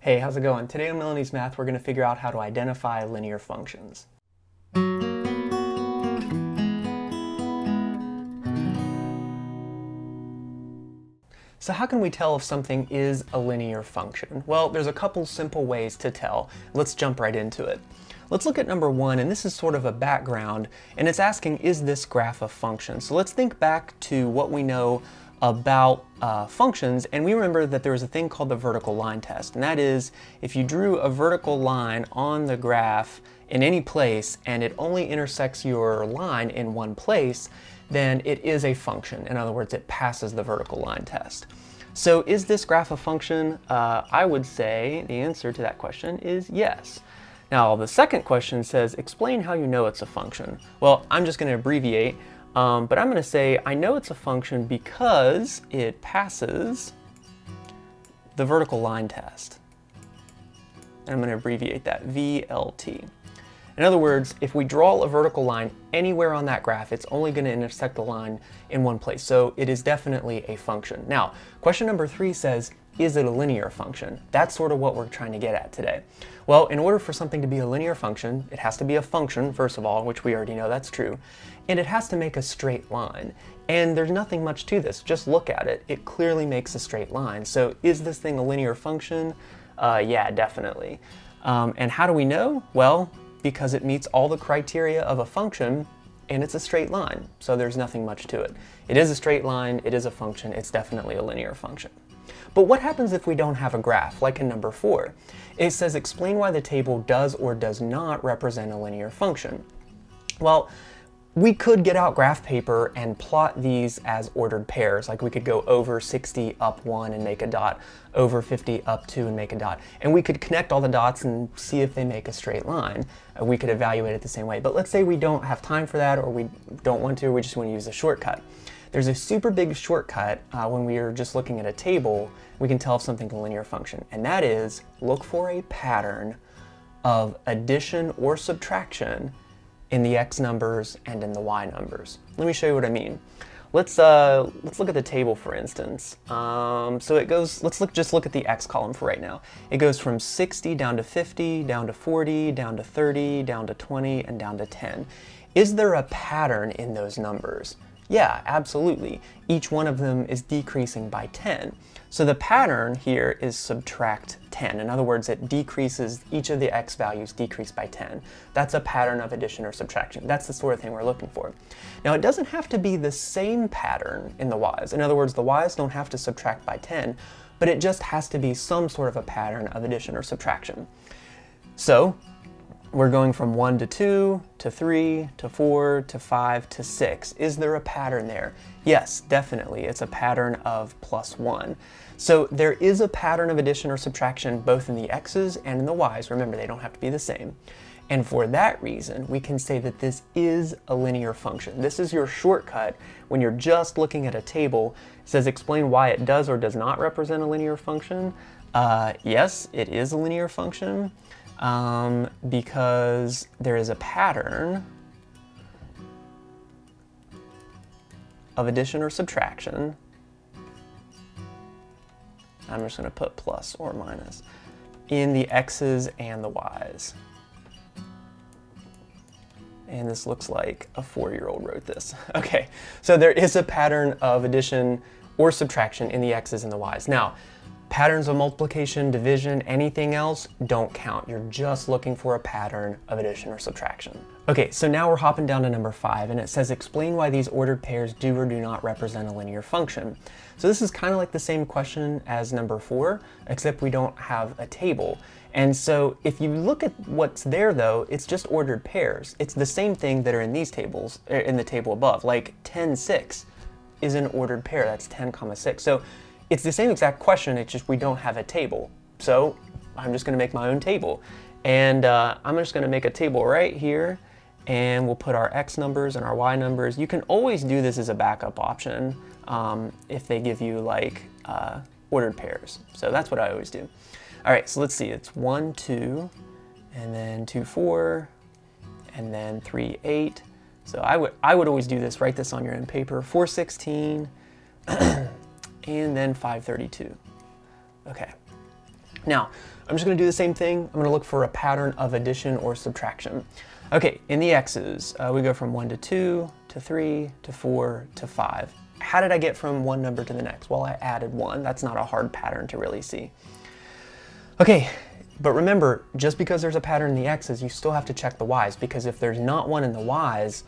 Hey, how's it going? Today on Milanese Math, we're going to figure out how to identify linear functions. So how can we tell if something is a linear function? Well, there's a couple simple ways to tell. Let's jump right into it. Let's look at number one, and this is sort of a background, and it's asking, is this graph a function? So let's think back to what we know about functions, and we remember that there was a thing called the vertical line test, and that is if you drew a vertical line on the graph in any place and it only intersects your line in one place, then it is a function. In other words, it passes the vertical line test. So is this graph a function? I would say the answer to that question is yes. Now the second question says, explain how you know it's a function. Well, I'm just going to abbreviate. But I'm going to say I know it's a function because it passes the vertical line test. And I'm going to abbreviate that, VLT. In other words, if we draw a vertical line anywhere on that graph, it's only going to intersect the line in one place. So it is definitely a function. Now, question number 3 says, is it a linear function? That's sort of what we're trying to get at today. Well, in order for something to be a linear function, it has to be a function, first of all, which we already know that's true, and it has to make a straight line. And there's nothing much to this. Just look at it. It clearly makes a straight line. So is this thing a linear function? Yeah, definitely. And how do we know? Well, because it meets all the criteria of a function, and it's a straight line. So there's nothing much to it. It is a straight line, it is a function, it's definitely a linear function. But what happens if we don't have a graph, like in number 4? It says explain why the table does or does not represent a linear function. Well, we could get out graph paper and plot these as ordered pairs. Like we could go over 60 up 1 and make a dot, over 50 up 2 and make a dot. And we could connect all the dots and see if they make a straight line. We could evaluate it the same way. But let's say we don't have time for that, or we don't want to, we just want to use a shortcut. There's a super big shortcut when we are just looking at a table. We can tell if something's a linear function, and that is look for a pattern of addition or subtraction in the x numbers and in the y numbers. Let me show you what I mean. Let's look at the table, for instance. So it goes, just look at the x column for right now. It goes from 60 down to 50, down to 40, down to 30, down to 20, and down to 10. Is there a pattern in those numbers? Yeah, absolutely. Each one of them is decreasing by 10. So the pattern here is subtract 10. In other words, it decreases, each of the x values decrease by 10. That's a pattern of addition or subtraction. That's the sort of thing we're looking for. Now, it doesn't have to be the same pattern in the y's. In other words, the y's don't have to subtract by 10, but it just has to be some sort of a pattern of addition or subtraction. So we're going from 1 to 2, to 3, to 4, to 5, to 6. Is there a pattern there? Yes, definitely. It's a pattern of +1. So there is a pattern of addition or subtraction both in the x's and in the y's. Remember, they don't have to be the same. And for that reason, we can say that this is a linear function. This is your shortcut when you're just looking at a table. It says explain why it does or does not represent a linear function. Yes, it is a linear function. Because there is a pattern of addition or subtraction. I'm just going to put plus or minus in the x's and the y's. And this looks like a 4-year-old wrote this. Okay, so there is a pattern of addition or subtraction in the x's and the y's. Now, patterns of multiplication, division, anything else don't count. You're just looking for a pattern of addition or subtraction. Okay, so now we're hopping down to number 5, and it says explain why these ordered pairs do or do not represent a linear function. So this is kind of like the same question as number 4, except we don't have a table. And so if you look at what's there though, it's just ordered pairs. It's the same thing that are in these tables, in the table above, like 10, 6 is an ordered pair. That's 10, 6. So it's the same exact question, it's just we don't have a table. So I'm just going to make my own table. And I'm just going to make a table right here, and we'll put our x numbers and our y numbers. You can always do this as a backup option if they give you like ordered pairs. So that's what I always do. All right, so let's see. It's 1, 2, and then 2, 4, and then 3, 8. So I would always do this. Write this on your end paper. 4, 16. And then 532. Okay. Now, I'm just going to do the same thing. I'm going to look for a pattern of addition or subtraction. Okay, in the x's, we go from 1 to 2, to 3, to 4, to 5. How did I get from one number to the next? Well, I added 1. That's not a hard pattern to really see. Okay, but remember, just because there's a pattern in the x's, you still have to check the y's, because if there's not one in the y's,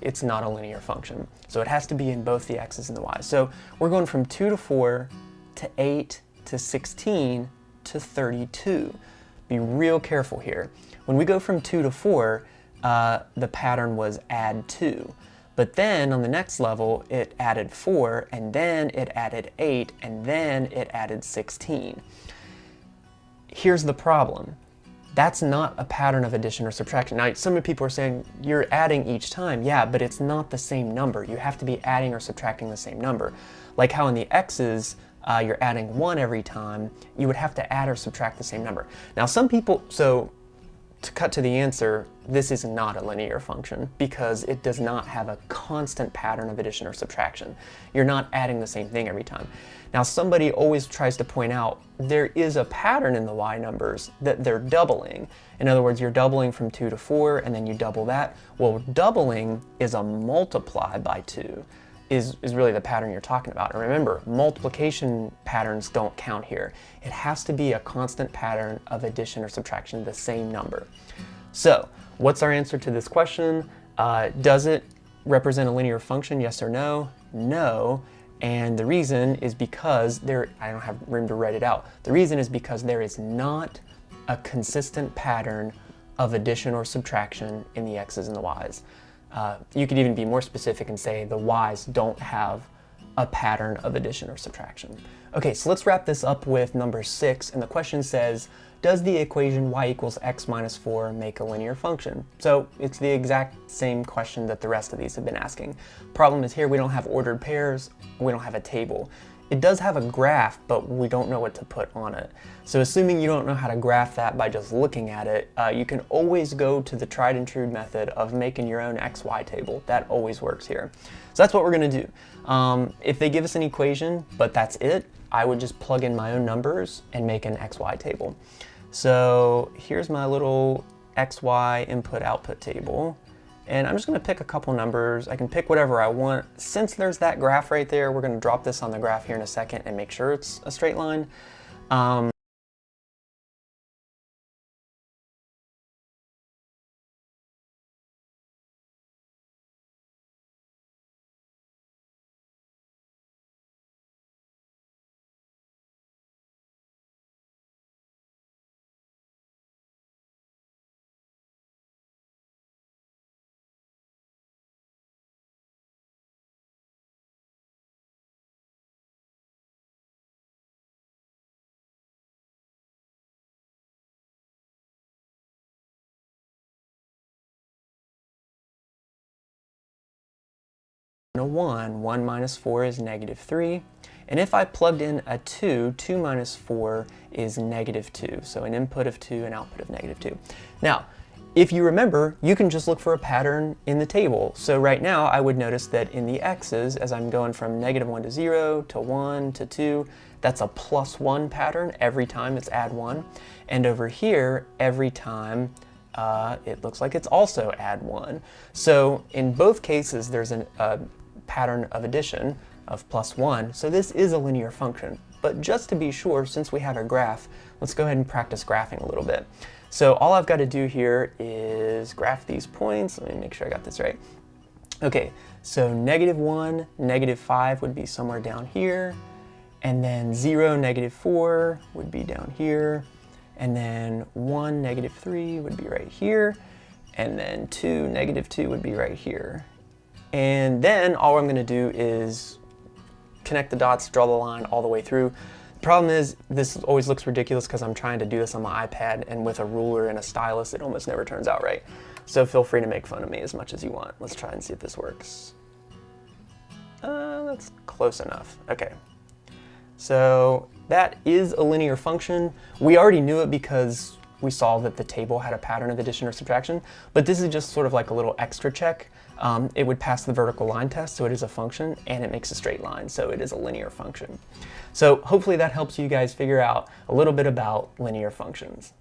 it's not a linear function. So it has to be in both the x's and the y's. So we're going from 2 to 4, to 8, to 16, to 32. Be real careful here. When we go from 2 to 4, the pattern was add 2. But then on the next level, it added 4, and then it added 8, and then it added 16. Here's the problem. That's not a pattern of addition or subtraction. Now, some people are saying, you're adding each time. Yeah, but it's not the same number. You have to be adding or subtracting the same number. Like how in the x's, you're adding 1 every time, you would have to add or subtract the same number. Now, some people, so to cut to the answer, this is not a linear function because it does not have a constant pattern of addition or subtraction. You're not adding the same thing every time. Now, somebody always tries to point out there is a pattern in the y numbers that they're doubling. In other words, you're doubling from 2 to 4 and then you double that. Well, doubling is a multiply by 2. Is really the pattern you're talking about. And remember, multiplication patterns don't count here. It has to be a constant pattern of addition or subtraction, the same number. So, what's our answer to this question? Does it represent a linear function, yes or no? No, and the reason is because I don't have room to write it out. The reason is because there is not a consistent pattern of addition or subtraction in the x's and the y's. You could even be more specific and say the y's don't have a pattern of addition or subtraction. Okay, so let's wrap this up with number 6, and the question says, does the equation y equals x minus 4 make a linear function? So it's the exact same question that the rest of these have been asking. Problem is here we don't have ordered pairs, we don't have a table. It does have a graph, but we don't know what to put on it. So assuming you don't know how to graph that by just looking at it, you can always go to the tried and true method of making your own XY table. That always works here. So that's what we're gonna do. If they give us an equation, but that's it, I would just plug in my own numbers and make an XY table. So here's my little XY input-output table. And I'm just going to pick a couple numbers. I can pick whatever I want. Since there's that graph right there, we're going to drop this on the graph here in a second and make sure it's a straight line. A 1 minus 4 is negative 3. And if I plugged in a 2, 2 minus 4 is negative 2. So an input of 2, an output of negative 2. Now, if you remember, you can just look for a pattern in the table. So right now, I would notice that in the x's, as I'm going from negative 1 to 0, to 1, to 2, that's a plus 1 pattern every time it's add 1. And over here, every time it looks like it's also add 1. So in both cases, there's a pattern of addition of plus 1. So this is a linear function. But just to be sure, since we have a graph, let's go ahead and practice graphing a little bit. So all I've got to do here is graph these points. Let me make sure I got this right. Okay, so negative 1, negative 5 would be somewhere down here. And then 0, negative 4 would be down here. And then 1, negative 3 would be right here. And then 2, negative 2 would be right here. And then all I'm going to do is connect the dots, draw the line all the way through. The problem is this always looks ridiculous because I'm trying to do this on my iPad, and with a ruler and a stylus it almost never turns out right. So feel free to make fun of me as much as you want. Let's try and see if this works. That's close enough. Okay. So that is a linear function. We already knew it because we saw that the table had a pattern of addition or subtraction, but this is just sort of like a little extra check. It would pass the vertical line test, so it is a function, and it makes a straight line, so it is a linear function. So hopefully that helps you guys figure out a little bit about linear functions.